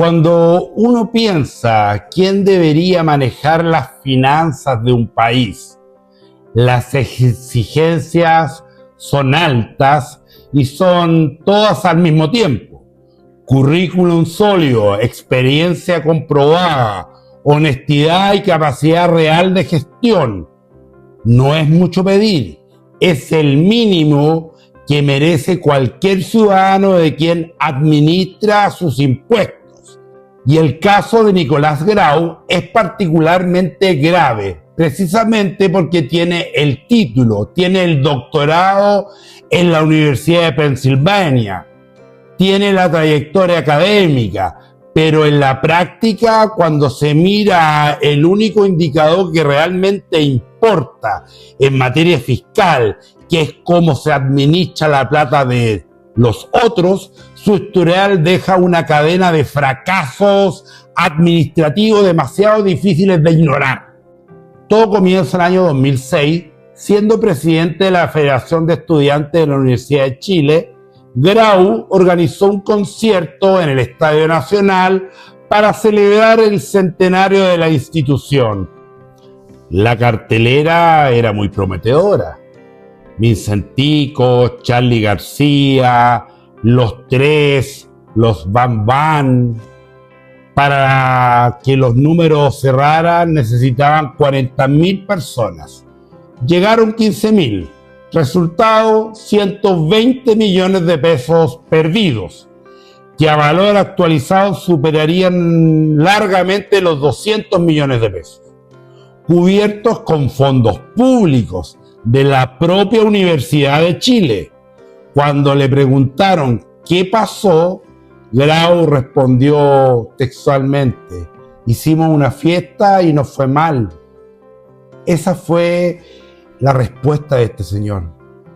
Cuando uno piensa quién debería manejar las finanzas de un país, las exigencias son altas y son todas al mismo tiempo. Currículum sólido, experiencia comprobada, honestidad y capacidad real de gestión. No es mucho pedir, es el mínimo que merece cualquier ciudadano de quien administra sus impuestos. Y el caso de Nicolás Grau es particularmente grave, precisamente porque tiene el título, tiene el doctorado en la Universidad de Pensilvania, tiene la trayectoria académica, pero en la práctica, cuando se mira el único indicador que realmente importa en materia fiscal, que es cómo se administra la plata de los otros, su historial deja una cadena de fracasos administrativos demasiado difíciles de ignorar. Todo comienza en el año 2006, siendo presidente de la Federación de Estudiantes de la Universidad de Chile. Grau organizó un concierto en el Estadio Nacional para celebrar el centenario de la institución. La cartelera era muy prometedora. Vincentico, Charly García, Los Tres, los Bam Bam. Para que los números cerraran necesitaban 40.000 personas. Llegaron 15.000. Resultado, 120 millones de pesos perdidos, que a valor actualizado superarían largamente los 200 millones de pesos, cubiertos con fondos públicos de la propia Universidad de Chile. Cuando le preguntaron qué pasó, Grau respondió textualmente: hicimos una fiesta y nos fue mal. Esa fue la respuesta de este señor.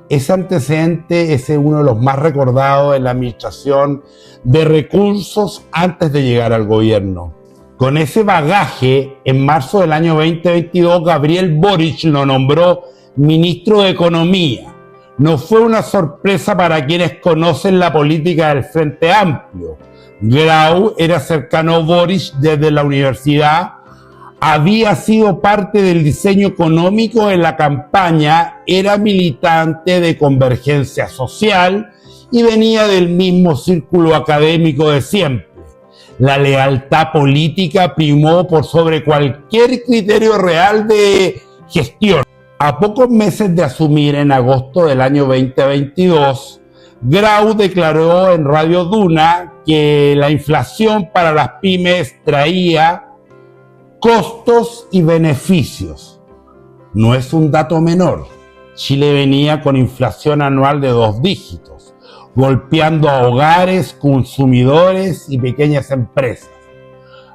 Ese antecedente es uno de los más recordados en la administración de recursos antes de llegar al gobierno. Con ese bagaje, en marzo del año 2022, Gabriel Boric lo nombró ministro de Economía. No fue una sorpresa para quienes conocen la política del Frente Amplio. Grau era cercano a Boric desde la universidad, había sido parte del diseño económico en la campaña, era militante de Convergencia Social y venía del mismo círculo académico de siempre. La lealtad política primó por sobre cualquier criterio real de gestión. A pocos meses de asumir, en agosto del año 2022, Grau declaró en Radio Duna que la inflación para las pymes traía costos y beneficios. No es un dato menor. Chile venía con inflación anual de 2 dígitos, golpeando a hogares, consumidores y pequeñas empresas.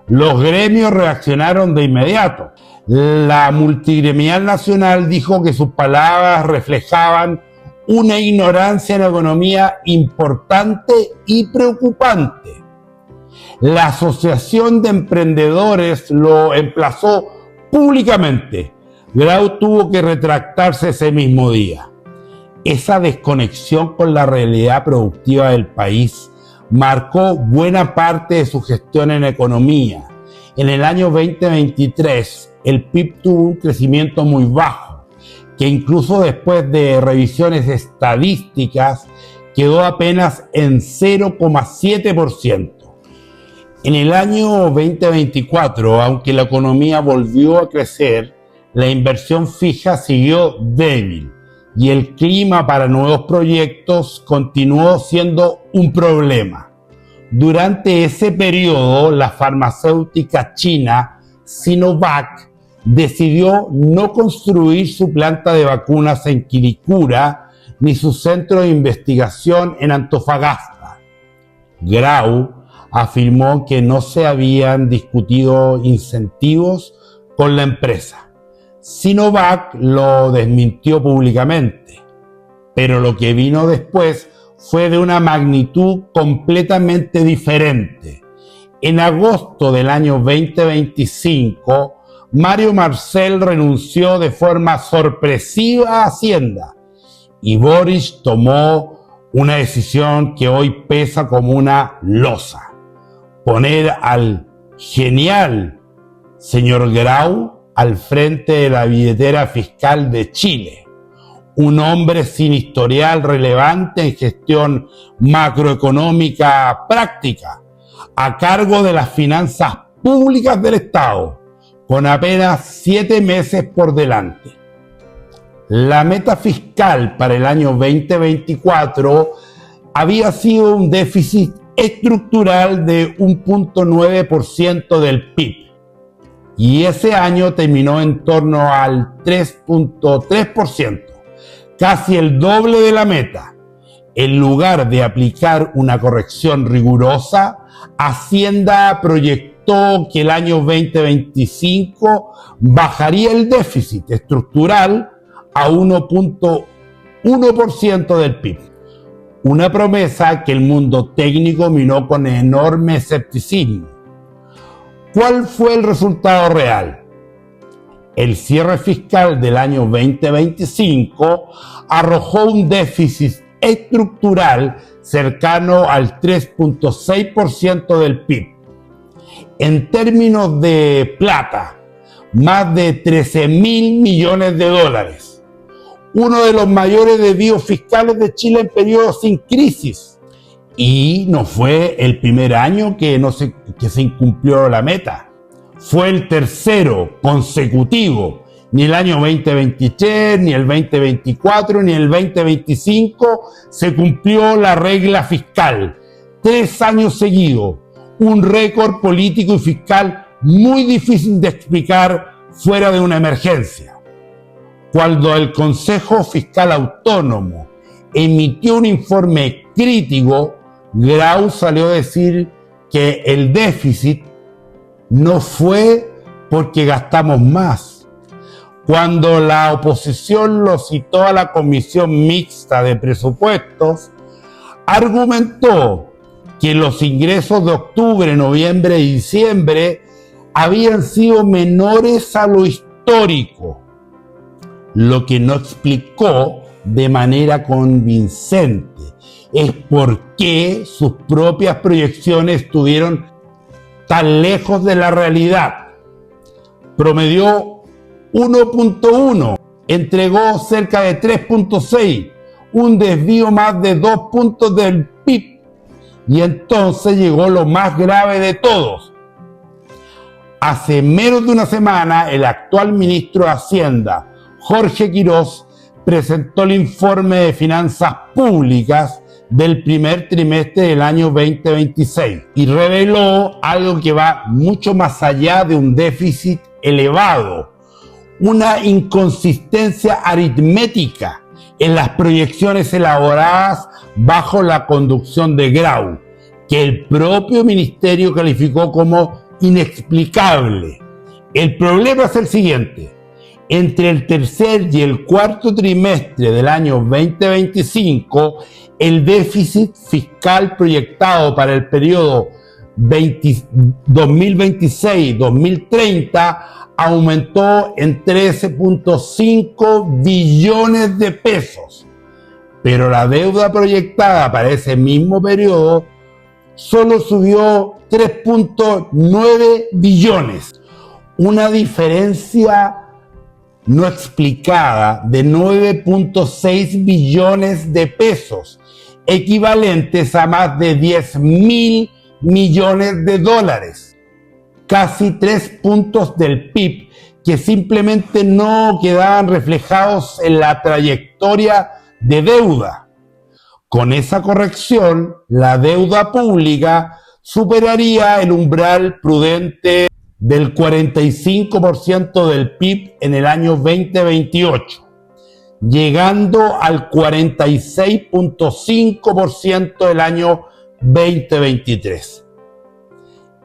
Los gremios reaccionaron de inmediato. La multigremial nacional dijo que sus palabras reflejaban una ignorancia en la economía importante y preocupante. La Asociación de Emprendedores lo emplazó públicamente. Grau tuvo que retractarse ese mismo día. Esa desconexión con la realidad productiva del país marcó buena parte de su gestión en economía. En el año 2023, el PIB tuvo un crecimiento muy bajo, que incluso después de revisiones estadísticas quedó apenas en 0,7%. En el año 2024, aunque la economía volvió a crecer, la inversión fija siguió débil y el clima para nuevos proyectos continuó siendo un problema. Durante ese periodo, la farmacéutica china Sinovac decidió no construir su planta de vacunas en Quilicura ni su centro de investigación en Antofagasta. Grau afirmó que no se habían discutido incentivos con la empresa. Sinovac lo desmintió públicamente, pero lo que vino después fue de una magnitud completamente diferente. En agosto del año 2025, Mario Marcel renunció de forma sorpresiva a Hacienda y Boric tomó una decisión que hoy pesa como una losa. poner al genial señor Grau al frente de la billetera fiscal de Chile, un hombre sin historial relevante en gestión macroeconómica práctica, a cargo de las finanzas públicas del Estado, con apenas 7 meses por delante. La meta fiscal para el año 2024 había sido un déficit estructural de 1.9% del PIB, y ese año terminó en torno al 3.3%, casi el doble de la meta. En lugar de aplicar una corrección rigurosa, Hacienda proyectó que el año 2025 bajaría el déficit estructural a 1.1% del PIB. Una promesa que el mundo técnico miró con enorme escepticismo. ¿Cuál fue el resultado real? El cierre fiscal del año 2025 arrojó un déficit estructural cercano al 3.6% del PIB. En términos de plata, más de 13.000 millones de dólares. Uno de los mayores desvíos fiscales de Chile en periodos sin crisis. Y no fue el primer año que se incumplió la meta. Fue el tercero consecutivo. Ni el año 2023, ni el 2024, ni el 2025 se cumplió la regla fiscal. 3 años seguidos. Un récord político y fiscal muy difícil de explicar fuera de una emergencia. Cuando el Consejo Fiscal Autónomo emitió un informe crítico, Grau salió a decir que el déficit no fue porque gastamos más. Cuando la oposición lo citó a la Comisión Mixta de Presupuestos, argumentó que los ingresos de octubre, noviembre y diciembre habían sido menores a lo histórico, lo que no explicó de manera convincente es por qué sus propias proyecciones estuvieron tan lejos de la realidad. Promedió 1.1, entregó cerca de 3.6, un desvío más de 2 puntos del PIB. Y entonces llegó lo más grave de todos. Hace menos de una semana, el actual ministro de Hacienda, Jorge Quirós, presentó el informe de finanzas públicas del primer trimestre del año 2026 y reveló algo que va mucho más allá de un déficit elevado, una inconsistencia aritmética en las proyecciones elaboradas bajo la conducción de Grau, que el propio ministerio calificó como inexplicable. El problema es el siguiente. Entre el tercer y el cuarto trimestre del año 2025, el déficit fiscal proyectado para el periodo 2026-2030 aumentó en 13.5 billones de pesos. Pero la deuda proyectada para ese mismo periodo solo subió 3.9 billones. Una diferencia no explicada de 9.6 billones de pesos, equivalentes a más de 10.000 millones de dólares, casi 3 puntos del PIB que simplemente no quedaban reflejados en la trayectoria de deuda. Con esa corrección, la deuda pública superaría el umbral prudente del 45% del PIB en el año 2028, llegando al 46.5% del año 2023.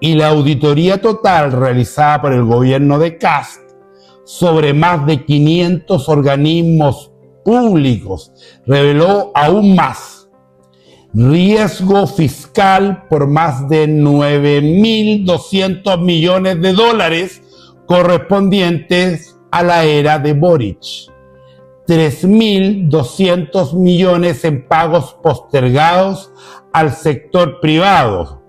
Y la auditoría total realizada por el gobierno de Kast sobre más de 500 organismos públicos reveló aún más. Riesgo fiscal por más de 9.200 millones de dólares correspondientes a la era de Boric. 3.200 millones en pagos postergados al sector privado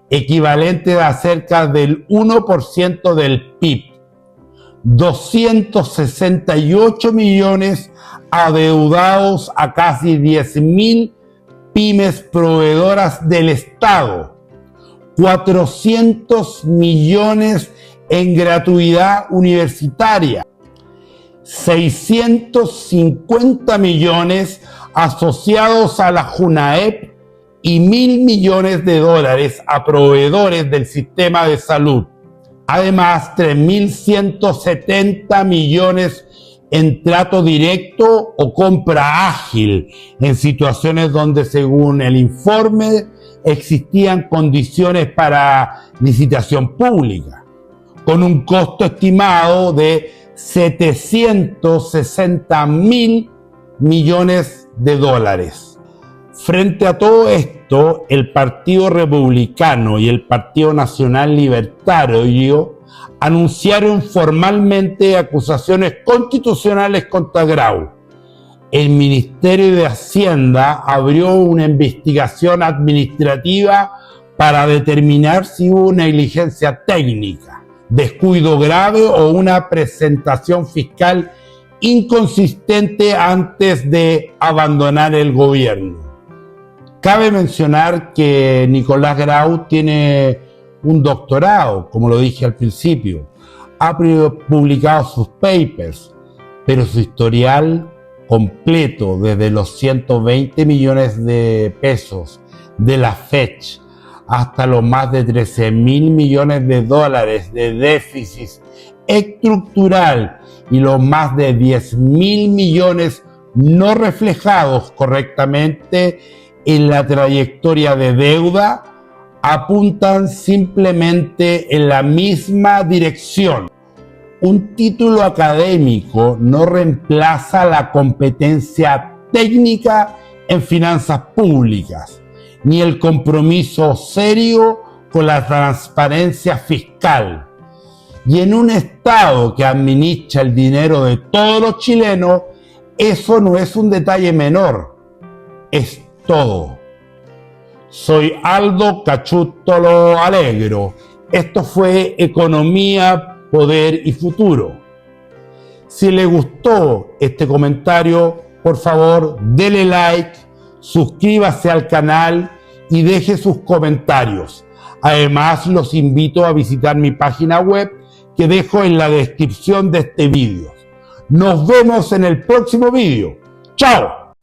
equivalente a cerca del 1% del PIB. 268 millones adeudados a casi 10.000 pymes proveedoras del Estado. 400 millones en gratuidad universitaria. 650 millones asociados a la JUNAEP y $1.000 millones a proveedores del sistema de salud. Además, 3.170 millones en trato directo o compra ágil en situaciones donde, según el informe, existían condiciones para licitación pública, con un costo estimado de $760.000 millones. Frente a todo esto, el Partido Republicano y el Partido Nacional Libertario anunciaron formalmente acusaciones constitucionales contra Grau. El Ministerio de Hacienda abrió una investigación administrativa para determinar si hubo negligencia técnica, descuido grave o una presentación fiscal inconsistente antes de abandonar el gobierno. Cabe mencionar que Nicolás Grau tiene un doctorado, como lo dije al principio, ha publicado sus papers, pero su historial completo, desde los 120 millones de pesos de la Fech hasta los más de 13.000 millones de dólares de déficit estructural y los más de 10.000 millones no reflejados correctamente en la trayectoria de deuda, apuntan simplemente en la misma dirección. Un título académico no reemplaza la competencia técnica en finanzas públicas, ni el compromiso serio con la transparencia fiscal. Y en un Estado que administra el dinero de todos los chilenos, eso no es un detalle menor, es todo. Soy Aldo Cachútolo Alegro. Esto fue Economía, Poder y Futuro. Si le gustó este comentario, por favor, dele like, suscríbase al canal y deje sus comentarios. Además, los invito a visitar mi página web que dejo en la descripción de este vídeo. Nos vemos en el próximo vídeo. ¡Chao!